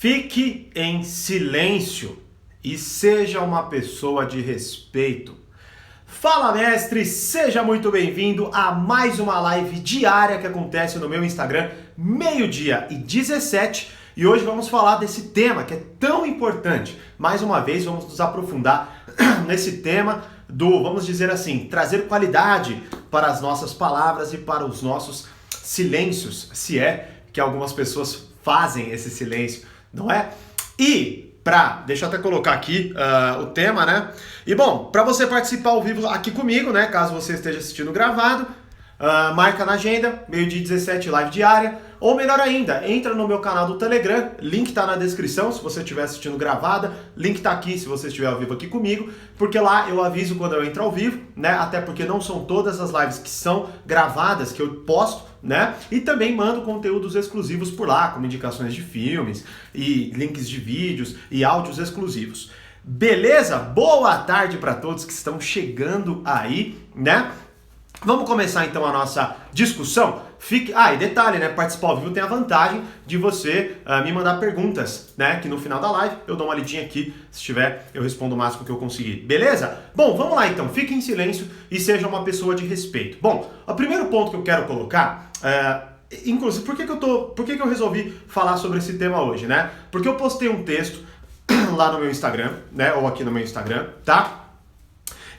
Fique em silêncio e seja uma pessoa de respeito. Fala, mestre! Seja muito bem-vindo a mais uma live diária que acontece no meu Instagram, 12h17. E hoje vamos falar desse tema que é tão importante. Mais uma vez, vamos nos aprofundar nesse tema do, vamos dizer assim, trazer qualidade para as nossas palavras e para os nossos silêncios, se é que algumas pessoas fazem esse silêncio, não é? Deixa eu até colocar aqui o tema, né? E bom, para você participar ao vivo aqui comigo, né? Caso você esteja assistindo gravado, marca na agenda, 12h17, live diária. Ou melhor ainda, entra no meu canal do Telegram, link tá na descrição se você estiver assistindo gravada, link tá aqui se você estiver ao vivo aqui comigo, porque lá eu aviso quando eu entro ao vivo, né? Até porque não são todas as lives que são gravadas que eu posto, né? E também mando conteúdos exclusivos por lá, como indicações de filmes e links de vídeos e áudios exclusivos. Beleza? Boa tarde para todos que estão chegando aí, né? Vamos começar então a nossa discussão. E detalhe, né? Participar ao vivo tem a vantagem de você me mandar perguntas, né? Que no final da live eu dou uma lidinha aqui. Se tiver, eu respondo o máximo que eu conseguir. Beleza? Bom, vamos lá então. Fique em silêncio e seja uma pessoa de respeito. Bom, o primeiro ponto que eu quero colocar, inclusive, por que eu resolvi falar sobre esse tema hoje, né? Porque eu postei um texto lá no meu Instagram, né? Ou aqui no meu Instagram, tá?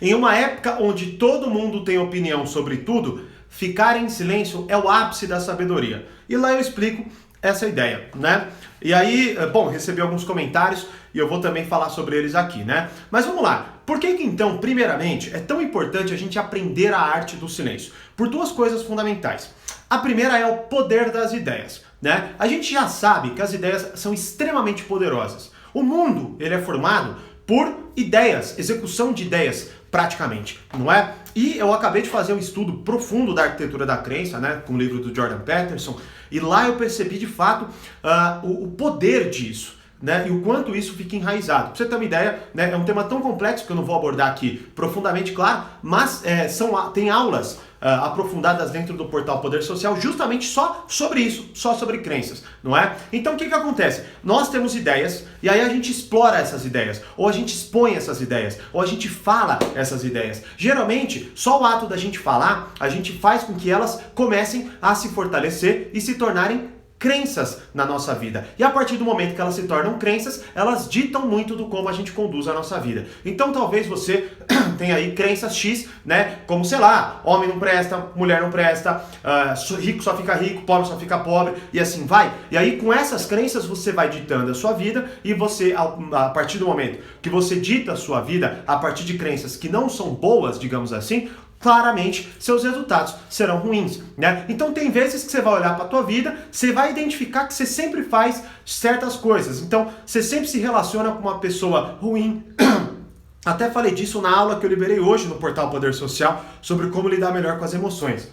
Em uma época onde todo mundo tem opinião sobre tudo, ficar em silêncio é o ápice da sabedoria. E lá eu explico essa ideia, né? E aí, bom, recebi alguns comentários e eu vou também falar sobre eles aqui, né? Mas vamos lá. Por que então, primeiramente, é tão importante a gente aprender a arte do silêncio? Por duas coisas fundamentais. A primeira é o poder das ideias, né? A gente já sabe que as ideias são extremamente poderosas. O mundo, ele é formado por ideias, execução de ideias, praticamente, não é? E eu acabei de fazer um estudo profundo da arquitetura da crença, né, com o livro do Jordan Peterson, e lá eu percebi de fato o poder disso, né, e o quanto isso fica enraizado. Pra você ter uma ideia, né, é um tema tão complexo que eu não vou abordar aqui profundamente, claro, mas tem aulas aprofundadas dentro do portal Poder Social justamente só sobre isso, só sobre crenças, não é? Então o que acontece? Nós temos ideias e aí a gente explora essas ideias, ou a gente expõe essas ideias, ou a gente fala essas ideias. Geralmente, só o ato da gente falar, a gente faz com que elas comecem a se fortalecer e se tornarem crenças na nossa vida. E a partir do momento que elas se tornam crenças, elas ditam muito do como a gente conduz a nossa vida. Então talvez você tenha aí crenças X, né? Como, sei lá, homem não presta, mulher não presta, rico só fica rico, pobre só fica pobre, e assim vai. E aí com essas crenças você vai ditando a sua vida e você, a partir do momento que você dita a sua vida a partir de crenças que não são boas, digamos assim, claramente seus resultados serão ruins, né? Então tem vezes que você vai olhar para a tua vida, você vai identificar que você sempre faz certas coisas. Então você sempre se relaciona com uma pessoa ruim. Até falei disso na aula que eu liberei hoje no portal Poder Social sobre como lidar melhor com as emoções.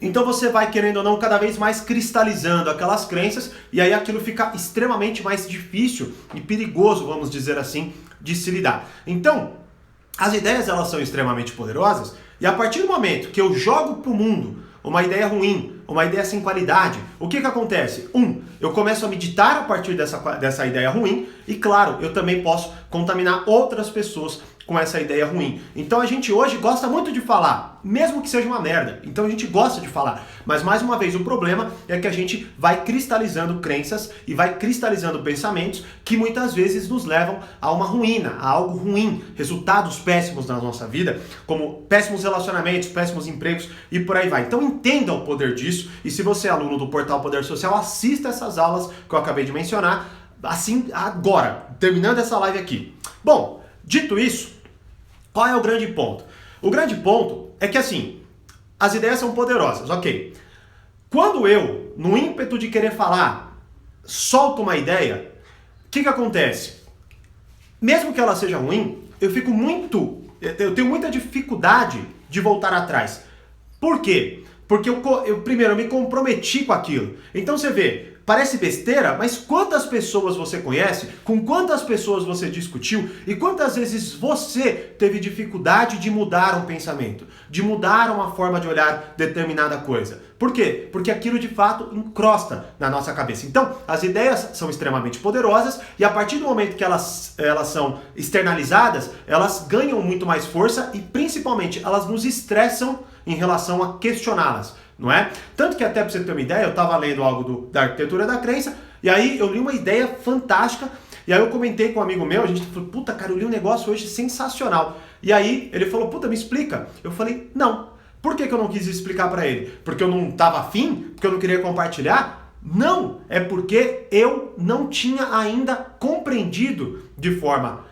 Então você vai, querendo ou não, cada vez mais cristalizando aquelas crenças e aí aquilo fica extremamente mais difícil e perigoso, vamos dizer assim, de se lidar. Então, as ideias elas são extremamente poderosas e a partir do momento que eu jogo para o mundo uma ideia ruim, uma ideia sem qualidade, o que acontece? Eu começo a meditar a partir dessa ideia ruim e, claro, eu também posso contaminar outras pessoas com essa ideia ruim. Então a gente hoje gosta muito de falar, mesmo que seja uma merda. Então a gente gosta de falar. Mas mais uma vez o problema é que a gente vai cristalizando crenças e vai cristalizando pensamentos que muitas vezes nos levam a uma ruína, a algo ruim, resultados péssimos na nossa vida, como péssimos relacionamentos, péssimos empregos e por aí vai. Então entenda o poder disso e se você é aluno do portal Poder Social, assista essas aulas que eu acabei de mencionar, assim agora, terminando essa live aqui. Bom, dito isso, qual é o grande ponto? O grande ponto é que assim, as ideias são poderosas, ok. Quando eu, no ímpeto de querer falar, solto uma ideia, o que acontece? Mesmo que ela seja ruim, eu tenho muita dificuldade de voltar atrás. Por quê? Porque primeiro, eu me comprometi com aquilo. Então você vê, parece besteira, mas quantas pessoas você conhece, com quantas pessoas você discutiu e quantas vezes você teve dificuldade de mudar um pensamento, de mudar uma forma de olhar determinada coisa. Por quê? Porque aquilo de fato encrosta na nossa cabeça. Então, as ideias são extremamente poderosas e a partir do momento que elas são externalizadas, elas ganham muito mais força e principalmente elas nos estressam em relação a questioná-las, não é? Tanto que até para você ter uma ideia, eu estava lendo algo da arquitetura da crença e aí eu li uma ideia fantástica e aí eu comentei com um amigo meu, a gente falou, puta cara, eu li um negócio hoje sensacional. E aí ele falou, puta, me explica. Eu falei, não. Por que eu não quis explicar para ele? Porque eu não estava afim? Porque eu não queria compartilhar? Não, é porque eu não tinha ainda compreendido de forma,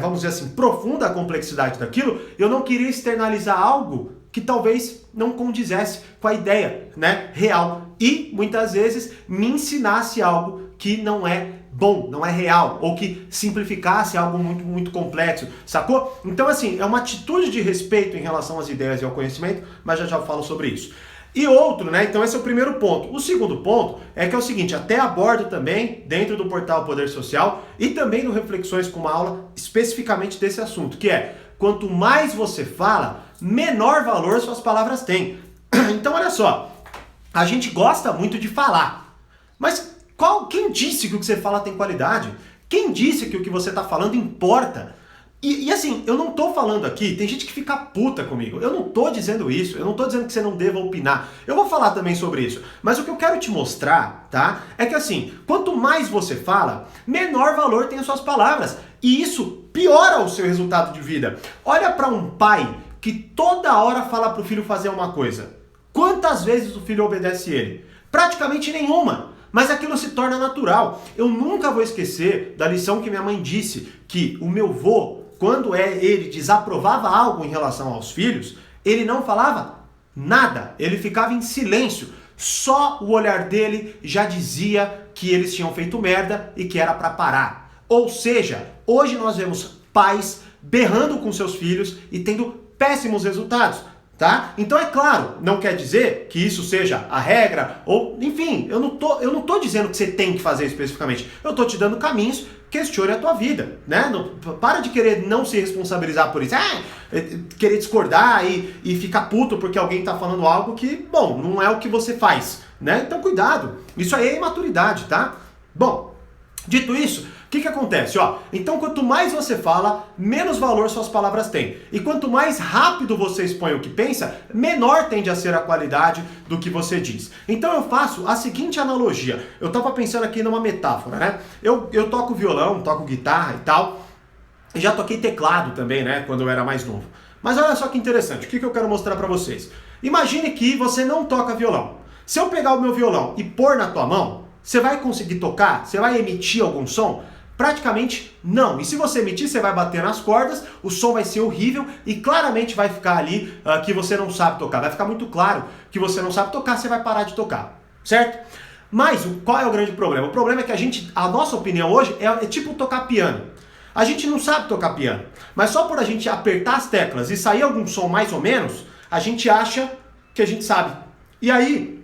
vamos dizer assim, profunda a complexidade daquilo. Eu não queria externalizar algo que talvez não condizesse com a ideia, né, real. E muitas vezes me ensinasse algo que não é bom, não é real, ou que simplificasse algo muito, muito complexo, sacou? Então assim, é uma atitude de respeito em relação às ideias e ao conhecimento, mas já eu falo sobre isso. E outro, né, então esse é o primeiro ponto. O segundo ponto é que é o seguinte, até abordo também dentro do portal Poder Social e também no Reflexões com uma aula especificamente desse assunto, que é, quanto mais você fala, menor valor suas palavras têm. Então olha só, a gente gosta muito de falar, mas quem disse que o que você fala tem qualidade? Quem disse que o que você está falando importa? E assim, eu não tô falando aqui, tem gente que fica puta comigo, eu não tô dizendo isso, eu não tô dizendo que você não deva opinar, eu vou falar também sobre isso, mas o que eu quero te mostrar, tá, é que assim, quanto mais você fala, menor valor tem as suas palavras, e isso piora o seu resultado de vida. Olha para um pai que toda hora fala pro filho fazer uma coisa, quantas vezes o filho obedece ele? Praticamente nenhuma. Mas aquilo se torna natural. Eu nunca vou esquecer da lição que minha mãe disse, que o meu vô, quando ele desaprovava algo em relação aos filhos, ele não falava nada, ele ficava em silêncio. Só o olhar dele já dizia que eles tinham feito merda e que era para parar. Ou seja, hoje nós vemos pais berrando com seus filhos e tendo péssimos resultados. Tá? Então é claro, não quer dizer que isso seja a regra, ou enfim, eu não tô dizendo que você tem que fazer especificamente, eu tô te dando caminhos, questione a tua vida, né? Não, para de querer não se responsabilizar por isso, querer discordar e ficar puto porque alguém tá falando algo que, bom, não é o que você faz, né? Então cuidado, isso aí é imaturidade, tá? Bom, dito isso, o que acontece? Então quanto mais você fala, menos valor suas palavras têm. E quanto mais rápido você expõe o que pensa, menor tende a ser a qualidade do que você diz. Então eu faço a seguinte analogia. Eu estava pensando aqui numa metáfora, né? Eu toco violão, toco guitarra e tal. E já toquei teclado também, né? Quando eu era mais novo. Mas olha só que interessante. O que eu quero mostrar para vocês? Imagine que você não toca violão. Se eu pegar o meu violão e pôr na tua mão, você vai conseguir tocar? Você vai emitir algum som? Praticamente não. E se você emitir, você vai bater nas cordas, o som vai ser horrível e claramente vai ficar ali que você não sabe tocar. Vai ficar muito claro que você não sabe tocar, você vai parar de tocar, certo? Mas qual é o grande problema? O problema é que a nossa opinião hoje é tipo tocar piano. A gente não sabe tocar piano, mas só por a gente apertar as teclas e sair algum som mais ou menos, a gente acha que a gente sabe. E aí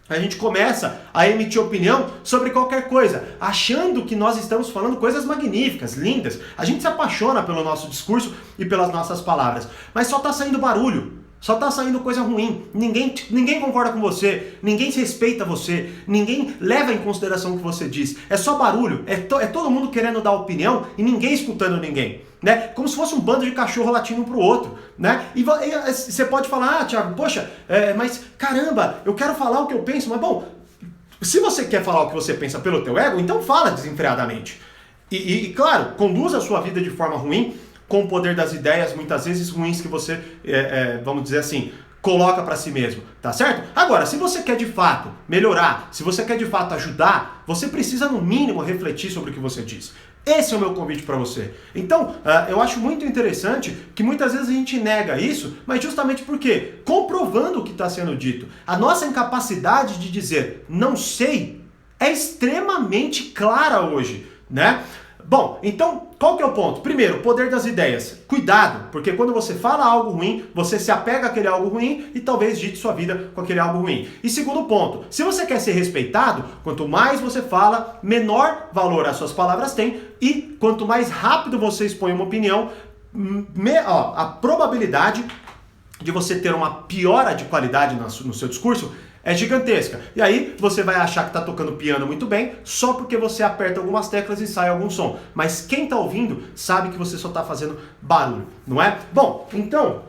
a gente começa a emitir opinião sobre qualquer coisa, achando que nós estamos falando coisas magníficas, lindas. A gente se apaixona pelo nosso discurso e pelas nossas palavras, mas só está saindo barulho, só está saindo coisa ruim. Ninguém concorda com você, ninguém respeita você, ninguém leva em consideração o que você diz. É só barulho, é todo mundo querendo dar opinião e ninguém escutando ninguém. Né? Como se fosse um bando de cachorro latindo um pro outro, né? E você pode falar, Thiago, poxa, mas caramba, eu quero falar o que eu penso, mas bom, se você quer falar o que você pensa pelo teu ego, então fala desenfreadamente. E claro, conduza a sua vida de forma ruim, com o poder das ideias, muitas vezes ruins que você, vamos dizer assim, coloca para si mesmo, tá certo? Agora, se você quer de fato melhorar, se você quer de fato ajudar, você precisa no mínimo refletir sobre o que você diz. Esse é o meu convite para você. Então, eu acho muito interessante que muitas vezes a gente nega isso, mas justamente porque, comprovando o que está sendo dito, a nossa incapacidade de dizer não sei é extremamente clara hoje, né? Bom, então, qual que é o ponto? Primeiro, o poder das ideias. Cuidado, porque quando você fala algo ruim, você se apega àquele algo ruim e talvez dite sua vida com aquele algo ruim. E segundo ponto, se você quer ser respeitado, quanto mais você fala, menor valor as suas palavras têm e quanto mais rápido você expõe uma opinião, a probabilidade de você ter uma piora de qualidade no seu discurso é gigantesca. E aí você vai achar que está tocando piano muito bem só porque você aperta algumas teclas e sai algum som. Mas quem está ouvindo sabe que você só está fazendo barulho, não é? Bom, então...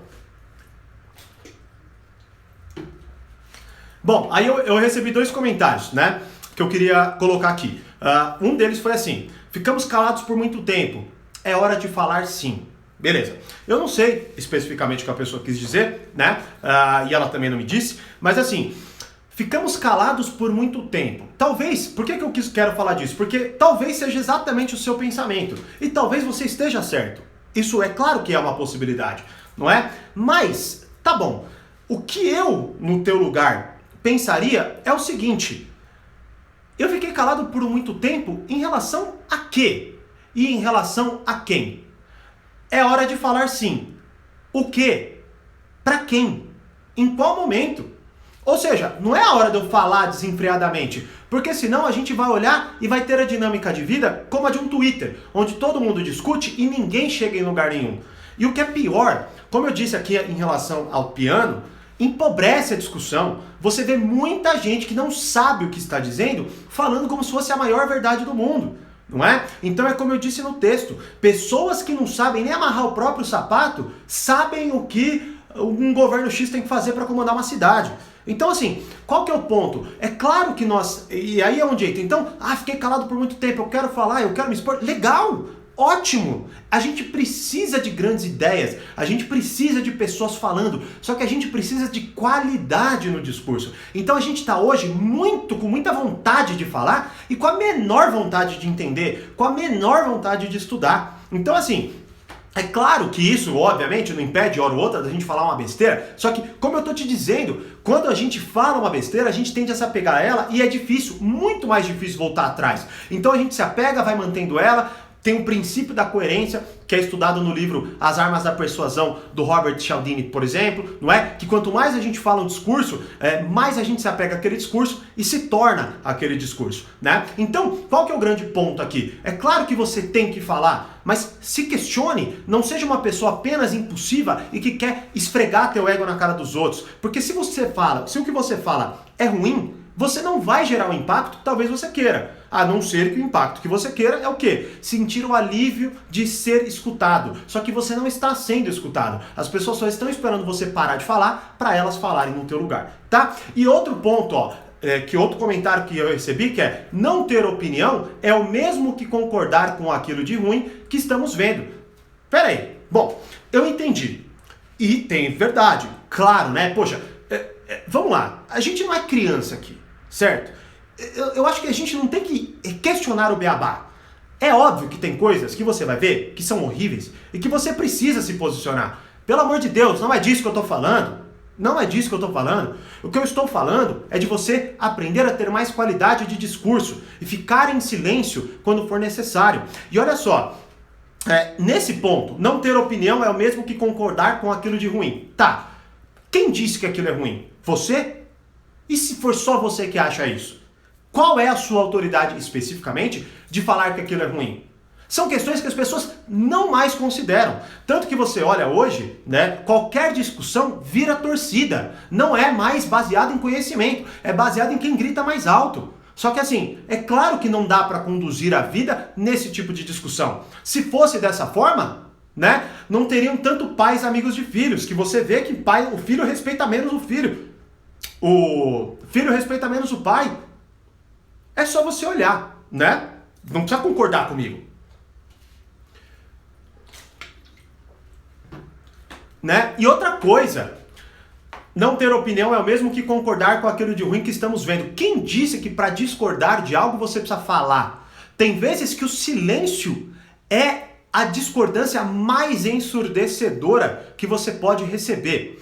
Bom, aí eu recebi 2 comentários, né? Que eu queria colocar aqui. Um deles foi assim: ficamos calados por muito tempo. É hora de falar sim. Beleza. Eu não sei especificamente o que a pessoa quis dizer, né? E ela também não me disse. Mas assim... Ficamos calados por muito tempo. Talvez, por que eu quero falar disso? Porque talvez seja exatamente o seu pensamento. E talvez você esteja certo. Isso é claro que é uma possibilidade, não é? Mas, tá bom. O que eu, no teu lugar, pensaria é o seguinte. Eu fiquei calado por muito tempo em relação a quê? E em relação a quem? É hora de falar sim. O quê? Pra quem? Em qual momento? Ou seja, não é a hora de eu falar desenfreadamente, porque senão a gente vai olhar e vai ter a dinâmica de vida como a de um Twitter, onde todo mundo discute e ninguém chega em lugar nenhum. E o que é pior, como eu disse aqui em relação ao piano, empobrece a discussão. Você vê muita gente que não sabe o que está dizendo, falando como se fosse a maior verdade do mundo. Não é? Então é como eu disse no texto, pessoas que não sabem nem amarrar o próprio sapato, sabem o que um governo X tem que fazer para comandar uma cidade. Então assim, qual que é o ponto? É claro que nós... E aí é um jeito. Então, fiquei calado por muito tempo, eu quero falar, eu quero me expor. Legal! Ótimo! A gente precisa de grandes ideias, a gente precisa de pessoas falando, só que a gente precisa de qualidade no discurso. Então a gente está hoje com muita vontade de falar e com a menor vontade de entender, com a menor vontade de estudar. Então assim... É claro que isso, obviamente, não impede, hora ou outra, da gente falar uma besteira, só que, como eu tô te dizendo, quando a gente fala uma besteira, a gente tende a se apegar a ela e é difícil, muito mais difícil voltar atrás. Então a gente se apega, vai mantendo ela, tem o princípio da coerência, que é estudado no livro As Armas da Persuasão, do Robert Cialdini, por exemplo, não é? Que quanto mais a gente fala um discurso, mais a gente se apega àquele discurso e se torna aquele discurso, né? Então, qual que é o grande ponto aqui? É claro que você tem que falar, mas se questione, não seja uma pessoa apenas impulsiva e que quer esfregar teu ego na cara dos outros. Porque se o que você fala é ruim, você não vai gerar o impacto que talvez você queira. A não ser que o impacto que você queira é o quê? Sentir o alívio de ser escutado. Só que você não está sendo escutado. As pessoas só estão esperando você parar de falar para elas falarem no teu lugar, tá? E outro ponto, outro comentário que eu recebi, que é: não ter opinião é o mesmo que concordar com aquilo de ruim que estamos vendo. Pera aí. Bom, eu entendi. E tem verdade. Claro, né? Poxa, vamos lá. A gente não é criança aqui, certo? Eu acho que a gente não tem que questionar o beabá. É óbvio que tem coisas que você vai ver que são horríveis e que você precisa se posicionar. Pelo amor de Deus, não é disso que eu tô falando. Não é disso que eu tô falando. O que eu estou falando é de você aprender a ter mais qualidade de discurso e ficar em silêncio quando for necessário. E olha só, nesse ponto, não ter opinião é o mesmo que concordar com aquilo de ruim. Tá, quem disse que aquilo é ruim? Você? E se for só você que acha isso? Qual é a sua autoridade especificamente de falar que aquilo é ruim? São questões que as pessoas não mais consideram. Tanto que você olha hoje, né, qualquer discussão vira torcida. Não é mais baseado em conhecimento, é baseado em quem grita mais alto. Só que assim, é claro que não dá para conduzir a vida nesse tipo de discussão. Se fosse dessa forma, né, não teriam tanto pais amigos de filhos, que você vê que o filho respeita menos o filho. O filho respeita menos o pai. É só você olhar, né? Não precisa concordar comigo. Né? E outra coisa, não ter opinião é o mesmo que concordar com aquilo de ruim que estamos vendo. Quem disse que para discordar de algo você precisa falar? Tem vezes que o silêncio é a discordância mais ensurdecedora que você pode receber.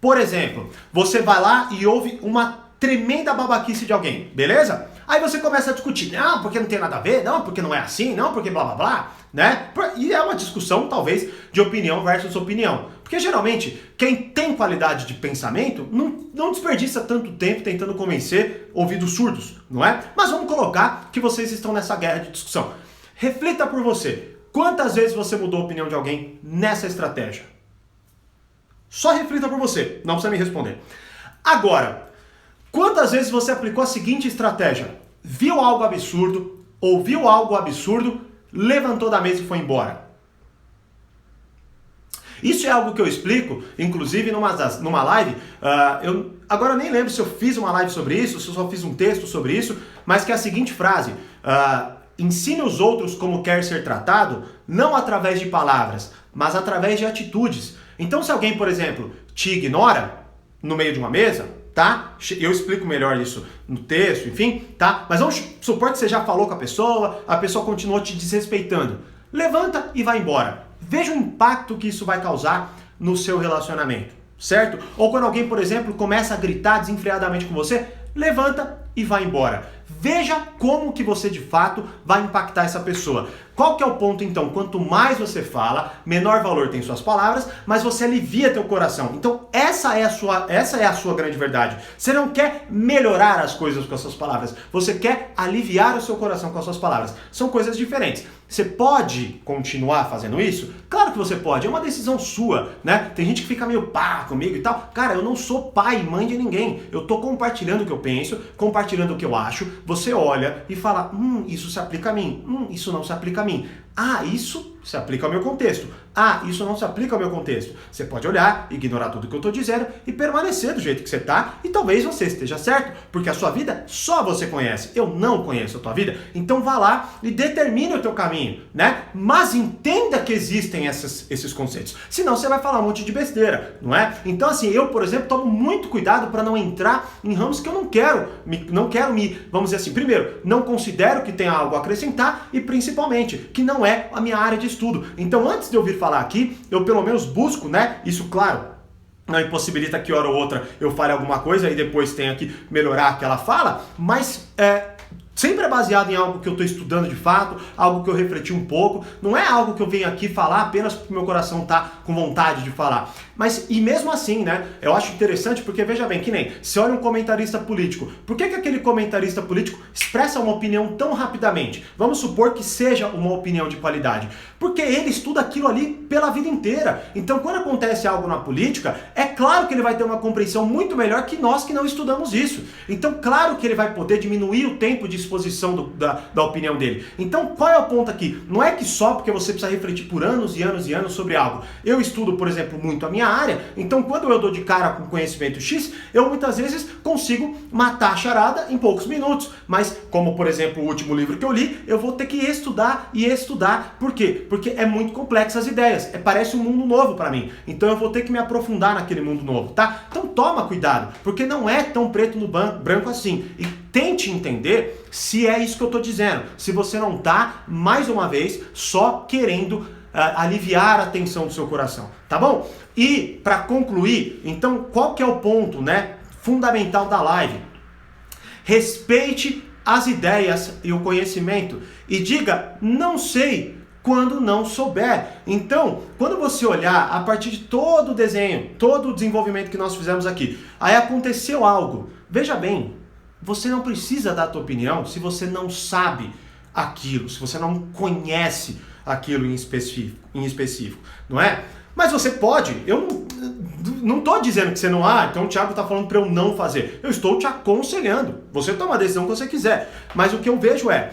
Por exemplo, você vai lá e ouve uma tremenda babaquice de alguém, beleza? Aí você começa a discutir, não, porque não tem nada a ver, não, porque não é assim, não, porque blá blá blá, né? E é uma discussão, talvez, de opinião versus opinião. Porque geralmente, quem tem qualidade de pensamento não desperdiça tanto tempo tentando convencer ouvidos surdos, não é? Mas vamos colocar que vocês estão nessa guerra de discussão. Reflita por você. Quantas vezes você mudou a opinião de alguém nessa estratégia? Só reflita por você, não precisa me responder. Agora, quantas vezes você aplicou a seguinte estratégia? Viu algo absurdo, ouviu algo absurdo, levantou da mesa e foi embora? Isso é algo que eu explico, inclusive numa live, eu agora nem lembro se eu fiz uma live sobre isso, se eu só fiz um texto sobre isso, mas que é a seguinte frase, ensine os outros como quer ser tratado, não através de palavras, mas através de atitudes. Então se alguém, por exemplo, te ignora no meio de uma mesa, tá? Eu explico melhor isso no texto, enfim, tá? Mas vamos supor que você já falou com a pessoa continuou te desrespeitando. Levanta e vai embora. Veja o impacto que isso vai causar no seu relacionamento, certo? Ou quando alguém, por exemplo, começa a gritar desenfreadamente com você, levanta e vai embora. Veja como que você de fato vai impactar essa pessoa. Qual que é o ponto então? Quanto mais você fala, menor valor tem suas palavras, mas você alivia teu coração. Então essa é a sua grande verdade. Você não quer melhorar as coisas com as suas palavras, você quer aliviar o seu coração com as suas palavras. São coisas diferentes. Você pode continuar fazendo isso? Claro que você pode, é uma decisão sua, né? Tem gente que fica meio pá comigo e tal. Cara, eu não sou pai e mãe de ninguém. Eu tô compartilhando o que eu penso, compartilhando o que eu acho. Você olha e fala, isso se aplica a mim. Isso não se aplica a mim. Ah, isso se aplica ao meu contexto. Ah, isso não se aplica ao meu contexto. Você pode olhar, ignorar tudo que eu estou dizendo e permanecer do jeito que você está e talvez você esteja certo, porque a sua vida só você conhece. Eu não conheço a tua vida. Então vá lá e determine o teu caminho, né? Mas entenda que existem esses conceitos. Senão você vai falar um monte de besteira, não é? Então assim, eu, por exemplo, tomo muito cuidado para não entrar em ramos que eu não quero me, vamos dizer assim, primeiro, não considero que tenha algo a acrescentar e principalmente que não é a minha área de estudo. Então antes de eu vir falar aqui, eu pelo menos busco, né? Isso, claro, não impossibilita que hora ou outra eu fale alguma coisa e depois tenha que melhorar aquela fala, mas sempre é baseado em algo que eu estou estudando de fato, algo que eu refleti um pouco, não é algo que eu venho aqui falar apenas porque meu coração está com vontade de falar. Mas, e mesmo assim, né, eu acho interessante porque, veja bem, que nem, se olha um comentarista político, por que aquele comentarista político expressa uma opinião tão rapidamente? Vamos supor que seja uma opinião de qualidade. Porque ele estuda aquilo ali pela vida inteira. Então, quando acontece algo na política, é claro que ele vai ter uma compreensão muito melhor que nós que não estudamos isso. Então, claro que ele vai poder diminuir o tempo de exposição da opinião dele. Então, qual é o ponto aqui? Não é que só porque você precisa refletir por anos e anos e anos sobre algo. Eu estudo, por exemplo, muito a minha área, então quando eu dou de cara com conhecimento X, eu muitas vezes consigo matar a charada em poucos minutos. Mas, como por exemplo o último livro que eu li, eu vou ter que estudar e estudar. Por quê? Porque é muito complexo as ideias. Parece um mundo novo para mim. Então eu vou ter que me aprofundar naquele mundo novo, tá? Então toma cuidado, porque não é tão preto no branco assim. E tente entender se é isso que eu tô dizendo. Se você não tá, mais uma vez, só querendo aliviar a tensão do seu coração, tá bom? E para concluir, então qual que é o ponto, né, fundamental da live? Respeite as ideias e o conhecimento e diga não sei quando não souber. Então, quando você olhar a partir de todo o desenho, todo o desenvolvimento que nós fizemos aqui, aí aconteceu algo. Veja bem, você não precisa dar a tua opinião se você não sabe aquilo, se você não conhece aquilo em específico, não é? Mas você pode, eu não estou dizendo que você não, então o Thiago está falando para eu não fazer. Eu estou te aconselhando, você toma a decisão que você quiser, mas o que eu vejo é,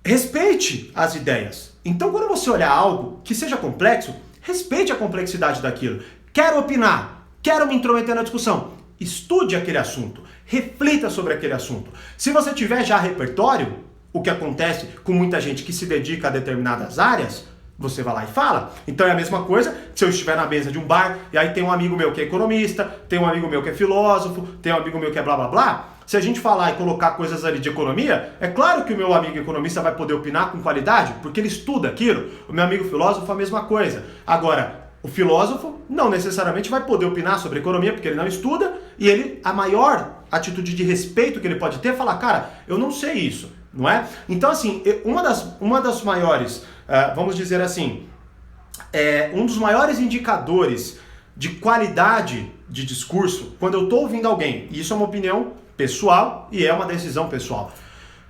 respeite as ideias. Então quando você olhar algo que seja complexo, respeite a complexidade daquilo. Quero opinar, quero me intrometer na discussão, estude aquele assunto, reflita sobre aquele assunto. Se você tiver já repertório, o que acontece com muita gente que se dedica a determinadas áreas, você vai lá e fala. Então é a mesma coisa se eu estiver na mesa de um bar e aí tem um amigo meu que é economista, tem um amigo meu que é filósofo, tem um amigo meu que é blá blá blá. Se a gente falar e colocar coisas ali de economia, é claro que o meu amigo economista vai poder opinar com qualidade, porque ele estuda aquilo. O meu amigo filósofo a mesma coisa. Agora, O filósofo não necessariamente vai poder opinar sobre economia porque ele não estuda e a maior atitude de respeito que ele pode ter é falar, cara, eu não sei isso, não é? Então, assim, uma das maiores, vamos dizer assim, um dos maiores indicadores de qualidade de discurso, quando eu estou ouvindo alguém, e isso é uma opinião pessoal e é uma decisão pessoal,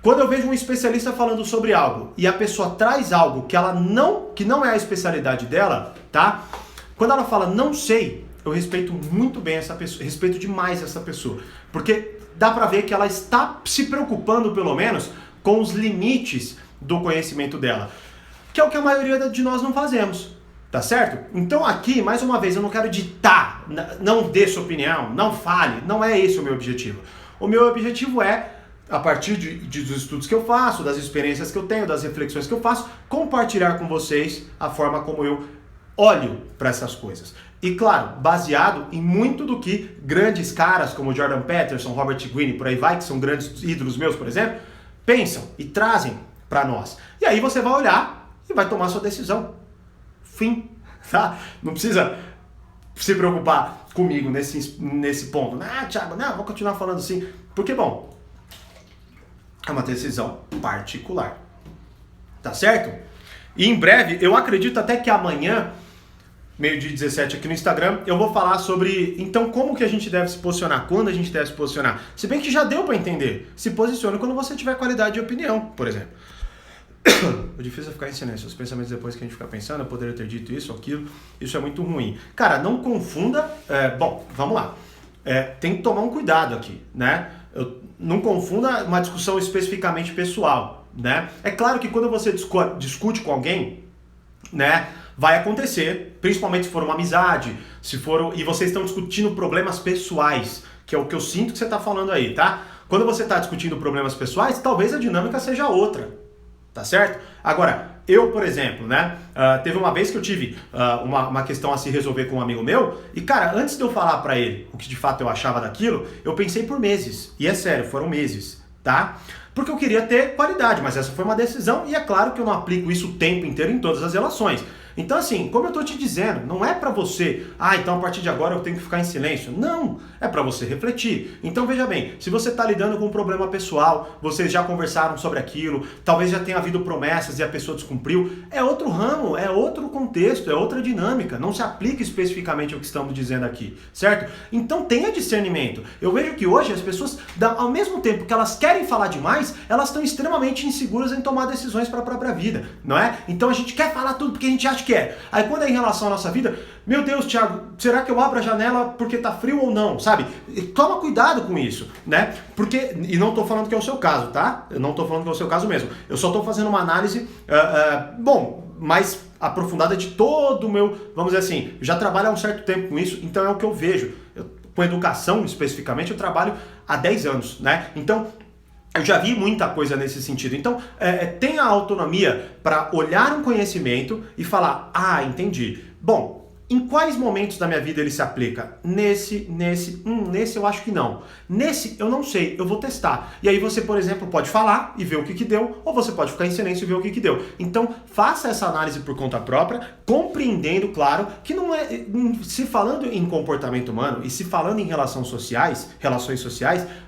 quando eu vejo um especialista falando sobre algo e a pessoa traz algo que não é a especialidade dela, tá? Quando ela fala não sei, eu respeito muito bem essa pessoa, respeito demais essa pessoa, porque dá pra ver que ela está se preocupando pelo menos com os limites do conhecimento dela, que é o que a maioria de nós não fazemos, tá certo? Então aqui, mais uma vez, eu não quero ditar, não dê sua opinião, não fale, não é esse o meu objetivo. O meu objetivo é, a partir dos estudos que eu faço, das experiências que eu tenho, das reflexões que eu faço, compartilhar com vocês a forma como eu olho para essas coisas. E claro, baseado em muito do que grandes caras como Jordan Peterson, Robert Greene, por aí vai, que são grandes ídolos meus, por exemplo, pensam e trazem para nós. E aí você vai olhar e vai tomar sua decisão. Fim, tá? Não precisa se preocupar comigo nesse ponto. Ah, Thiago, não, vou continuar falando assim. Porque, bom, é uma decisão particular. Tá certo? E em breve, eu acredito até que amanhã, meio-dia 17 aqui no Instagram, eu vou falar sobre, então, como que a gente deve se posicionar, quando a gente deve se posicionar. Se bem que já deu para entender. Se posicione quando você tiver qualidade de opinião, por exemplo. O difícil é ficar em silêncio. Os pensamentos depois que a gente fica pensando, eu poderia ter dito isso ou aquilo, isso é muito ruim. Cara, não confunda... bom, vamos lá. Tem que tomar um cuidado aqui, né? Não confunda uma discussão especificamente pessoal, né? É claro que quando você discute com alguém, né, vai acontecer, principalmente se for uma amizade, e vocês estão discutindo problemas pessoais, que é o que eu sinto que você está falando aí, tá? Quando você está discutindo problemas pessoais, talvez a dinâmica seja outra, tá certo? Agora, eu, por exemplo, né, teve uma vez que eu tive uma questão a se resolver com um amigo meu, e cara, antes de eu falar pra ele o que de fato eu achava daquilo, eu pensei por meses, e é sério, foram meses, tá? Porque eu queria ter qualidade, mas essa foi uma decisão, e é claro que eu não aplico isso o tempo inteiro em todas as relações. Então assim, como eu tô te dizendo, não é pra você, então a partir de agora eu tenho que ficar em silêncio. Não, é pra você refletir. Então veja bem, se você tá lidando com um problema pessoal, vocês já conversaram sobre aquilo, talvez já tenha havido promessas e a pessoa descumpriu, é outro ramo, é outro contexto, é outra dinâmica, não se aplica especificamente ao que estamos dizendo aqui, certo? Então tenha discernimento. Eu vejo que hoje as pessoas, ao mesmo tempo que elas querem falar demais, elas estão extremamente inseguras em tomar decisões para a própria vida, não é? Então a gente quer falar tudo porque a gente acha que é. Aí quando é em relação à nossa vida, meu Deus, Thiago, será que eu abro a janela porque tá frio ou não, sabe? E toma cuidado com isso, né? Porque, e não tô falando que é o seu caso, tá? Eu não tô falando que é o seu caso mesmo. Eu só tô fazendo uma análise, mais aprofundada de todo o meu, vamos dizer assim, eu já trabalho há um certo tempo com isso, então é o que eu vejo. Com educação, especificamente, eu trabalho há 10 anos, né? Então, eu já vi muita coisa nesse sentido. Então, tenha a autonomia para olhar um conhecimento e falar, entendi. Bom, em quais momentos da minha vida ele se aplica? Nesse eu acho que não. Nesse eu não sei, eu vou testar. E aí você, por exemplo, pode falar e ver o que deu, ou você pode ficar em silêncio e ver o que deu. Então, faça essa análise por conta própria, compreendendo, claro, que não é... Se falando em comportamento humano e se falando em relações sociais,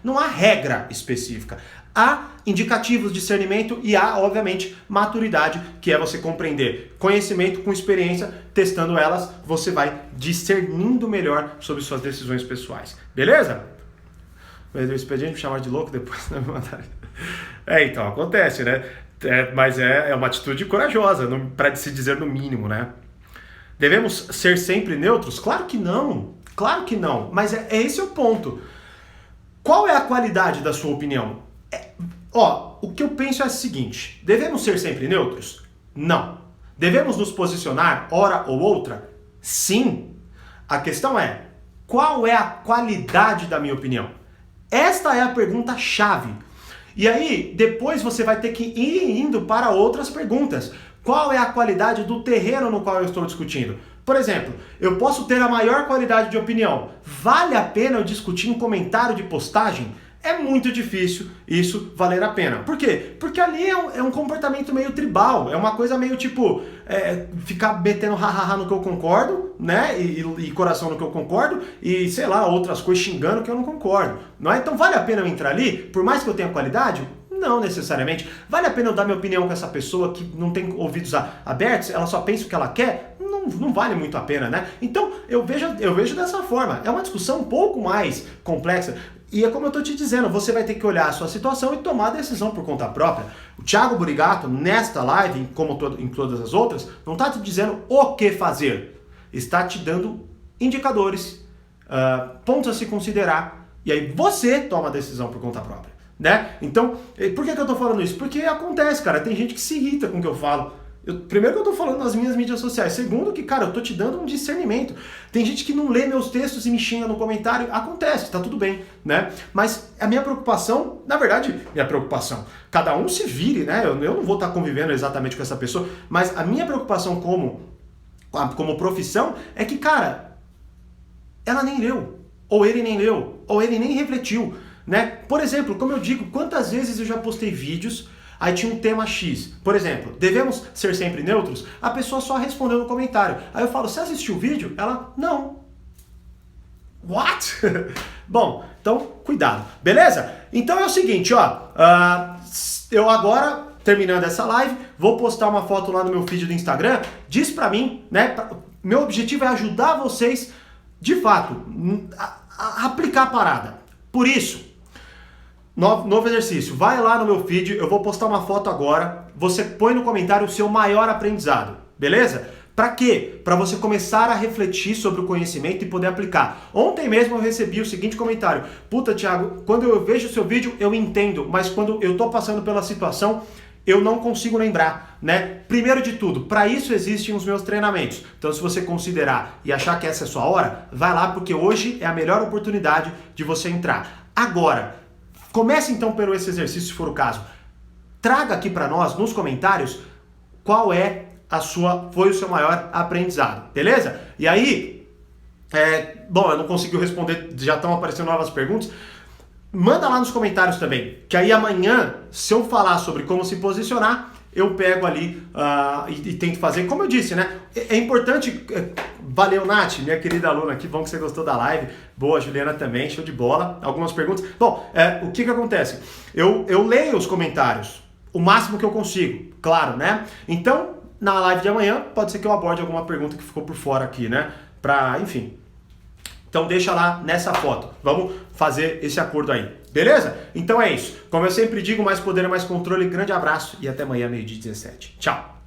não há regra específica. Há indicativos de discernimento e há, obviamente, maturidade, que é você compreender conhecimento com experiência, testando elas, você vai discernindo melhor sobre suas decisões pessoais. Beleza? O expediente me chamar de louco depois não me mandaram. Então, acontece, né? Mas é uma atitude corajosa, para se dizer no mínimo, né? Devemos ser sempre neutros? Claro que não. Claro que não. Mas esse é o ponto. Qual é a qualidade da sua opinião? O que eu penso é o seguinte: devemos ser sempre neutros? Não. Devemos nos posicionar hora ou outra? Sim. A questão é, qual é a qualidade da minha opinião? Esta é a pergunta-chave. E aí, depois você vai ter que ir indo para outras perguntas. Qual é a qualidade do terreno no qual eu estou discutindo? Por exemplo, eu posso ter a maior qualidade de opinião. Vale a pena eu discutir um comentário de postagem? é muito difícil isso valer a pena. Por quê? Porque ali é um comportamento meio tribal, é uma coisa meio tipo, ficar metendo ha-ha-ha no que eu concordo, né? E coração no que eu concordo, e sei lá, outras coisas xingando que eu não concordo. Não é? Então vale a pena eu entrar ali, por mais que eu tenha qualidade? Não necessariamente. Vale a pena eu dar minha opinião com essa pessoa que não tem ouvidos abertos, ela só pensa o que ela quer? Não vale muito a pena, né? Então eu vejo dessa forma. É uma discussão um pouco mais complexa. E é como eu estou te dizendo, você vai ter que olhar a sua situação e tomar a decisão por conta própria. O Thiago Burigato, nesta live, como em todas as outras, não está te dizendo o que fazer. Está te dando indicadores, pontos a se considerar, e aí você toma a decisão por conta própria, né? Então, por que eu estou falando isso? Porque acontece, cara, tem gente que se irrita com o que eu falo. Primeiro que eu tô falando nas minhas mídias sociais. Segundo que, cara, eu tô te dando um discernimento. Tem gente que não lê meus textos e me xinga no comentário. Acontece, tá tudo bem, né? Mas a minha preocupação, na verdade, cada um se vire, né? Eu não vou estar convivendo exatamente com essa pessoa, mas a minha preocupação como profissão é que, cara, ela nem leu, ou ele nem leu, ou ele nem refletiu, né? Por exemplo, como eu digo, quantas vezes eu já postei vídeos, aí tinha um tema X. Por exemplo, devemos ser sempre neutros? A pessoa só respondeu no comentário. Aí eu falo, você assistiu o vídeo? Ela, não. What? Bom, então cuidado, beleza? Então é o seguinte, ó. Eu agora, terminando essa live, vou postar uma foto lá no meu feed do Instagram. Diz pra mim, né? Meu objetivo é ajudar vocês, de fato, a aplicar a parada. Por isso, novo exercício, vai lá no meu feed, eu vou postar uma foto agora, você põe no comentário o seu maior aprendizado, beleza? Pra quê? Pra você começar a refletir sobre o conhecimento e poder aplicar. Ontem mesmo eu recebi o seguinte comentário: puta, Thiago, quando eu vejo o seu vídeo eu entendo, mas quando eu tô passando pela situação eu não consigo lembrar, né? Primeiro de tudo, para isso existem os meus treinamentos. Então se você considerar e achar que essa é a sua hora, vai lá porque hoje é a melhor oportunidade de você entrar. Agora, comece então pelo esse exercício, se for o caso. Traga aqui para nós, nos comentários, qual foi o seu maior aprendizado, beleza? E aí, bom, eu não consigo responder, já estão aparecendo novas perguntas. Manda lá nos comentários também, que aí amanhã, se eu falar sobre como se posicionar, eu pego ali e tento fazer, como eu disse, né? É importante. Valeu, Nath, minha querida aluna, que bom que você gostou da live. Boa, Juliana também, show de bola. Algumas perguntas. Bom, o que acontece? Eu leio os comentários, o máximo que eu consigo, claro, né? Então, na live de amanhã, pode ser que eu aborde alguma pergunta que ficou por fora aqui, né? Enfim. Então deixa lá nessa foto. Vamos fazer esse acordo aí. Beleza? Então é isso. Como eu sempre digo, mais poder é mais controle. Grande abraço e até amanhã, 12h17. Tchau!